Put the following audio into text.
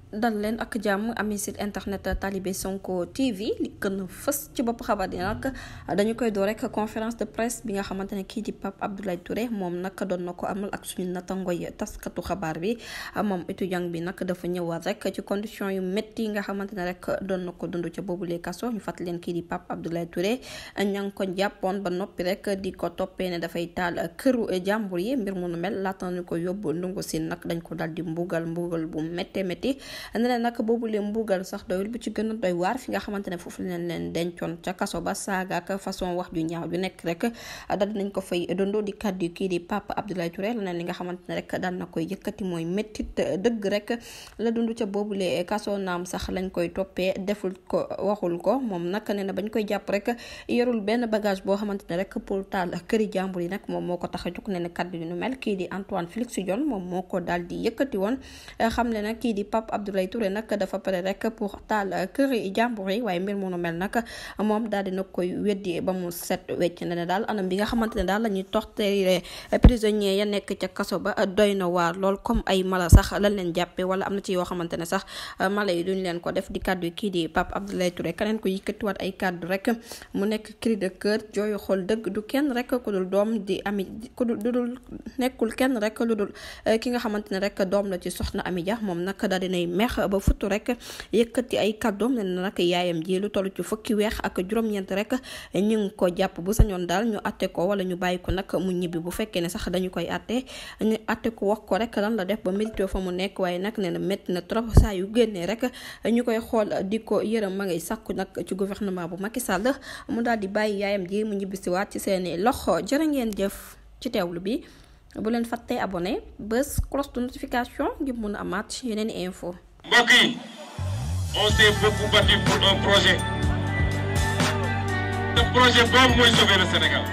dal leen ak jàmm ami site internet Talibé Sonko TV li gën a fës ci bopp xabaar yi nag dañu koy door rek conférence de presse bi nga xamante ne kii di Pape Abdoulaye Touré moom nag doon na ko amal ak suñu natangoy taskatu xabaar bi moom étudiant bi nag dafa ñëwaat rek ci condition yu métti yi nga xamante ne rek doon na ko dund ca boobulee kaso ñu fàttali leen kii di Pape Abdoulaye Touré ña ngi ko jàppoon ba noppi rek di ko toppee ne dafay taal këru jàmbur yi mbir mu nu mel laata ñu ko yóbbu ndungu siin nag dañ ko daal di mbugal bu métti ne leen nag boobu leen mbugal sax doyul bu ci gën a doy waar fi nga xamante ne foofu leen dencoon ca kaso ba saaga ak façon wax ju ñaaw ju nekk rek daal dinañ ko fay dondoo di kàddu kii di Pape Abdoulaye Touré leneen li nga xamante ne rek daan na koy yëkkati mooy méttit dëgg rek la dund ca boobule kaso naam sax lañ koy toppee deful ko waxul ko moom nag nee na bañ koy jàpp rek yorul benn bagage boo xamante ne rek pour taal këri jàmbur yi nag moom moo ko tax a jóg ne na kàddu yu nu mel kii di Antoine Félix Diome moom moo ko daal di yëkkati woon xam le nag kii di Pape Abdoulaye Touré nag dafa pare rek pour taal këri jàmbur yi waaye mbir mu nu mel nag moom daal dina koy weddi ba mu set wecc ne daal anam bi nga xamante ne daal la ñuy torturer prisonniers ya nekk ca kaso ba doy na waar lool comme ay mala sax lañ leen jàppe wala am na ci yoo xamante ne sax mala yi duñ leen ko def di kàddu kii di Pape Abdoulaye Touré keneen ko yëkkatiwaat ay kàddu rek mu nekk cri de cœur jooyu xool dëgg du kenn rek ku dul doom di ami ku dul nekkul kenn rek lu dul ki nga xamante ne rek doom la ci soxna Ami Dia moom nag daal dinay meex ba futtu rek yëkkati ay kàddoom ne nag yaayam ji lu toll ci fukki weex ak juróom-ñeent rek ñu ngi ko jàpp bu sañoon daal ñu atte ko wala ñu bàyyi ko nag mu ñibbi bu fekkee ne sax dañu koy atte ñu atte ko wax ko rek lan la def ba mérité fa mu nekk waaye nag nee na métti na trop saa yu génnee rek ñu koy xool di ko yërëm ma ngay sàkku nag ci gouvernement bu Macky Sall mu daal di bàyyi yaayam ji mu ñibbisiwaat ci seeni loxo jërë ngeen jëf ci teewlu bi bu leen fàttee abonné bés cloche de notification ngir mun a amaat yeneen info. mbokk yi on s'est beaucoup battu pour un projet. Ce projet boobu mooy sauver le Sénégal.